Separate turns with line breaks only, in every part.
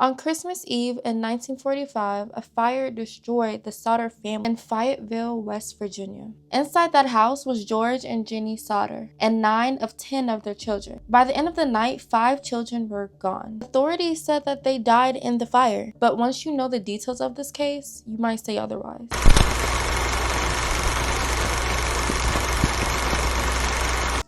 On Christmas Eve in 1945, a fire destroyed the Sodder family in Fayetteville, West Virginia. Inside that house was George and Jenny Sodder and 9 of 10 of their children. By the end of the night, 5 children were gone. Authorities said that they died in the fire, but once you know the details of this case, you might say otherwise.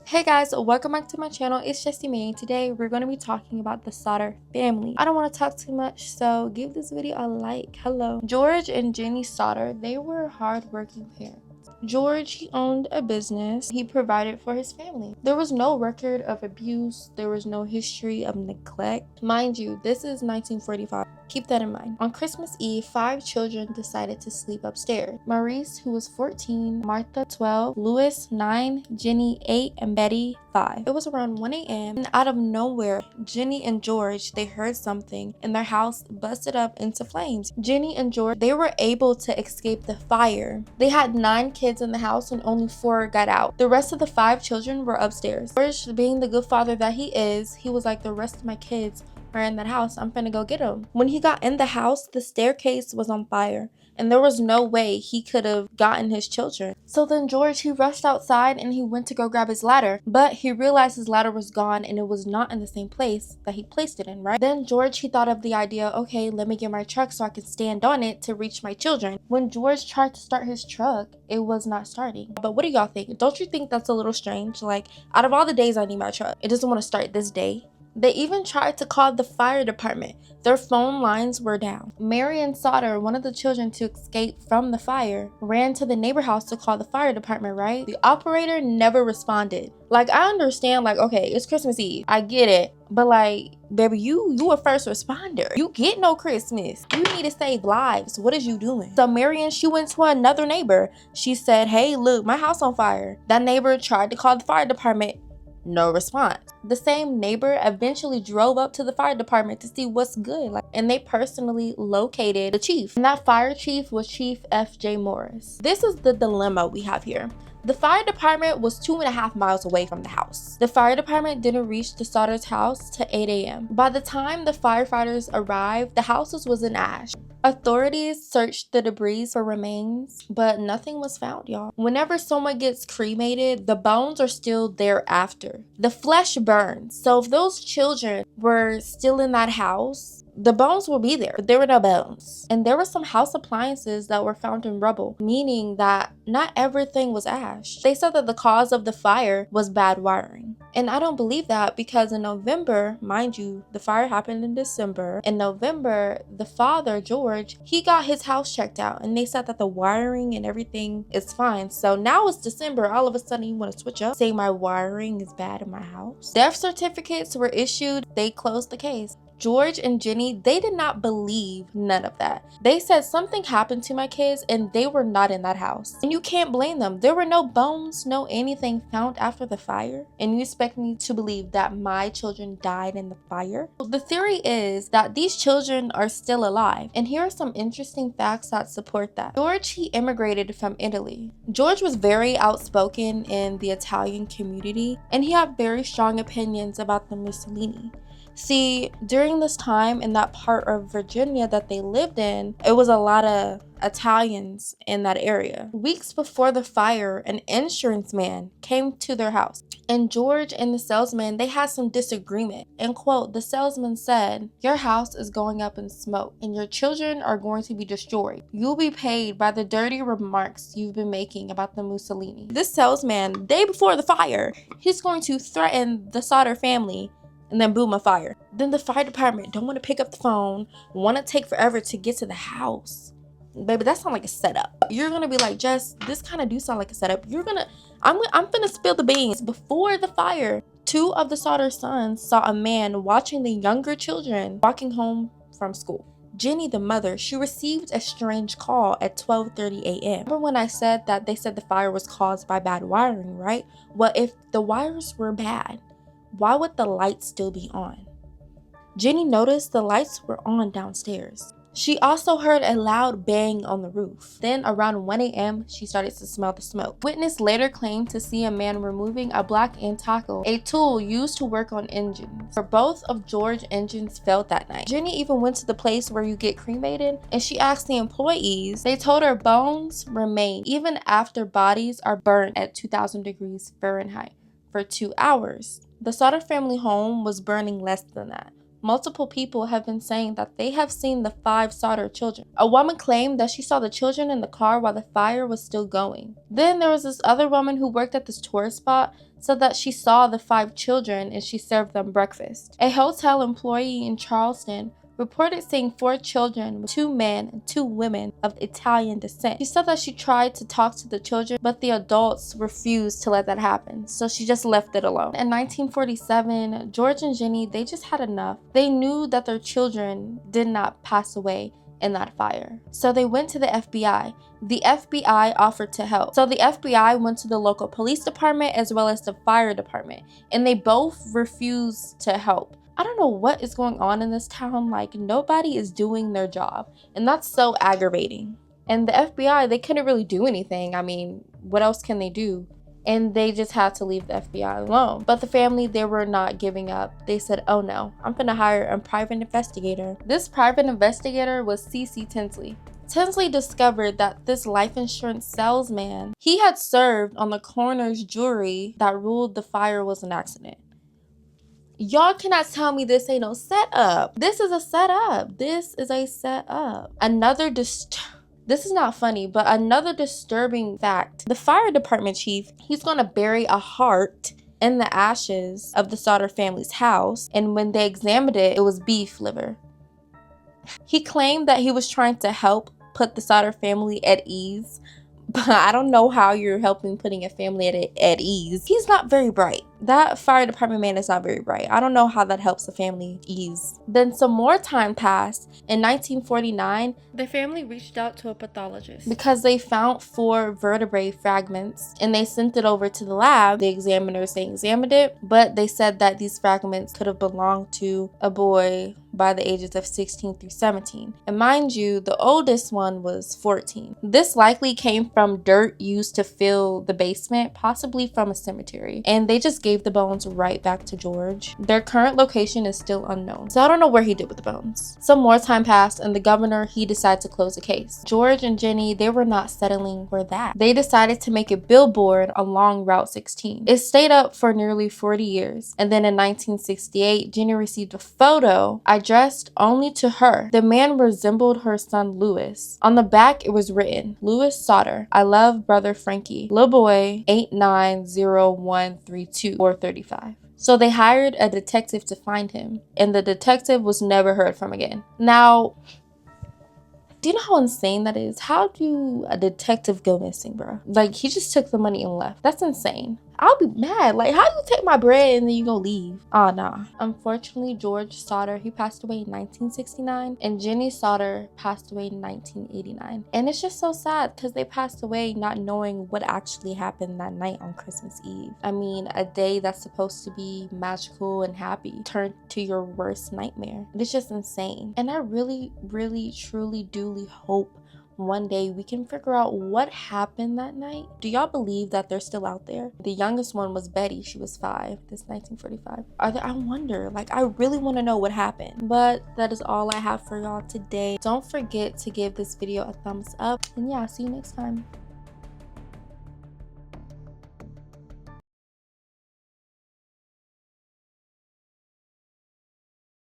Hey guys, welcome back to my channel. It's Jessie May. Today we're going to be talking about the Sodder family. I don't want to talk too much, so give this video a like. Hello. George and Jenny Sodder, they were hardworking parents. George, he owned a business. He provided for his family. There was no record of abuse. There was no history of neglect. Mind you, this is 1945. Keep that in mind. On Christmas Eve, 5 children decided to sleep upstairs. Maurice, who was 14, Martha, 12, Louis, 9, Jenny, 8, and Betty, 5. It was around 1 a.m. and out of nowhere, Jenny and George, they heard something and their house busted up into flames. Jenny and George, they were able to escape the fire. They had 9 kids in the house and only 4 got out. The rest of the 5 children were upstairs. George, being the good father that he is, he was like, the rest of my kids are in that house. I'm finna go get them. When he got in the house, the staircase was on fire and there was no way he could have gotten his children. So then George, he rushed outside and he went to go grab his ladder, but he realized his ladder was gone and it was not in the same place that he placed it in, right? Then George, he thought of the idea, okay, let me get my truck so I can stand on it to reach my children. When George tried to start his truck, it was not starting. But what do y'all think? Don't you think that's a little strange? Like, out of all the days I need my truck, it doesn't want to start this day. They even tried to call the fire department. Their phone lines were down. Marion Sodder, one of the children to escape from the fire, ran to the neighbor house to call the fire department, right? The operator never responded. Like, I understand, like, okay, it's Christmas Eve. I get it. But like, baby, you a first responder. You get no Christmas. You need to save lives. What is you doing? So Marion, she went to another neighbor. She said, hey, look, my house on fire. That neighbor tried to call the fire department. No response. The same neighbor eventually drove up to the fire department to see what's good, and they personally located the chief. And that fire chief was Chief F.J. Morris. This is the dilemma we have here. The fire department was 2.5 miles away from the house. The fire department didn't reach the Sodder's house till 8 a.m. By the time the firefighters arrived, the house was in ash. Authorities searched the debris for remains, but nothing was found, y'all. Whenever someone gets cremated, the bones are still there after. The flesh burns. So if those children were still in that house, the bones will be there, but there were no bones. And there were some house appliances that were found in rubble, meaning that not everything was ash. They said that the cause of the fire was bad wiring. And I don't believe that, because in November, mind you, the fire happened in December. In November, the father, George, he got his house checked out and they said that the wiring and everything is fine. So now it's December, all of a sudden you want to switch up, say my wiring is bad in my house. Death certificates were issued, they closed the case. George and Jenny, they did not believe none of that. They said something happened to my kids and they were not in that house. And you can't blame them. There were no bones, no anything found after the fire. And you expect me to believe that my children died in the fire? The theory is that these children are still alive. And here are some interesting facts that support that. George, he immigrated from Italy. George was very outspoken in the Italian community and he had very strong opinions about the Mussolini. See, during this time in that part of Virginia that they lived in, it was a lot of Italians in that area. Weeks before the fire, an insurance man came to their house. And George and the salesman, they had some disagreement. And quote, the salesman said, your house is going up in smoke and your children are going to be destroyed. You'll be paid by the dirty remarks you've been making about the Mussolini. This salesman, day before the fire, he's going to threaten the Sodder family. And then boom, a fire. Then the fire department don't want to pick up the phone, want to take forever to get to the house. Baby, that sounds like a setup. You're gonna be like, Jess, this kind of do sound like a setup. I'm gonna spill the beans. Before the fire, 2 of the Sodder sons saw a man watching the younger children walking home from school. Jenny, the mother, she received a strange call at 12:30 a.m. Remember when I said that they said the fire was caused by bad wiring, right? Well, if the wires were bad, why would the lights still be on? Jenny noticed the lights were on downstairs. She also heard a loud bang on the roof. Then around 1 a.m., she started to smell the smoke. Witness later claimed to see a man removing a black tackle, a tool used to work on engines. For both of George's engines failed that night. Jenny even went to the place where you get cremated, and she asked the employees. They told her bones remain even after bodies are burnt at 2,000 degrees Fahrenheit for 2 hours. The Sodder family home was burning less than that. Multiple people have been saying that they have seen the 5 Sodder children. A woman claimed that she saw the children in the car while the fire was still going. Then there was this other woman who worked at this tourist spot, said that she saw the 5 children and she served them breakfast. A hotel employee in Charleston reported seeing 4 children with 2 men and 2 women of Italian descent. She said that she tried to talk to the children, but the adults refused to let that happen, so she just left it alone. In 1947, George and Jenny, they just had enough. They knew that their children did not pass away in that fire. So they went to the FBI. The FBI offered to help. So the FBI went to the local police department as well as the fire department, and they both refused to help. I don't know what is going on in this town. Like, nobody is doing their job, and that's so aggravating. And the FBI, they couldn't really do anything. I mean, what else can they do? And they just had to leave the FBI alone. But the family, they were not giving up. They said, oh no, I'm gonna hire a private investigator. This private investigator was C.C. Tinsley. Tinsley discovered that this life insurance salesman, he had served on the coroner's jury that ruled the fire was an accident. Y'all cannot tell me this ain't no setup. This is a setup. This is a setup. This is not funny, but another disturbing fact. The fire department chief, he's gonna bury a heart in the ashes of the Sodder family's house, and when they examined it, it was beef liver. He claimed that he was trying to help put the Sodder family at ease, but I don't know how you're helping putting a family at ease. He's not very bright. That fire department man is not very bright. I don't know how that helps the family ease. Then some more time passed. In 1949, the family reached out to a pathologist because they found 4 vertebrae fragments, and they sent it over to the lab. The examiners, they examined it, but they said that these fragments could have belonged to a boy by the ages of 16 through 17. And mind you, the oldest one was 14. This likely came from dirt used to fill the basement, possibly from a cemetery. And they just gave the bones right back to George. Their current location is still unknown, so I don't know where he did with the bones. Some more time passed, and the governor, he decided to close the case. George and Jenny, they were not settling for that. They decided to make a billboard along Route 16. It stayed up for nearly 40 years. And then in 1968, Jenny received a photo addressed only to her. The man resembled her son Louis. On the back, it was written, Louis Sodder, I love brother Frankie, little boy 890132435. So they hired a detective to find him, and the detective was never heard from again. Now, do you know how insane that is? How do a detective go missing, bro? Like, he just took the money and left. That's insane. I'll be mad. Like, how do you take my bread and then you go leave? Oh, nah. Unfortunately, George Sodder, he passed away in 1969, and Jenny Sodder passed away in 1989. And it's just so sad because they passed away not knowing what actually happened that night on Christmas Eve. I mean, a day that's supposed to be magical and happy turned to your worst nightmare. It's just insane. And I really, really, truly, duly hope one day we can figure out what happened that night. Do y'all believe that they're still out there? The youngest one was Betty. She was 5. This 1945. I wonder, like, I really want to know what happened. But that is all I have for y'all today. Don't forget to give this video a thumbs up, and yeah, I'll see you next time.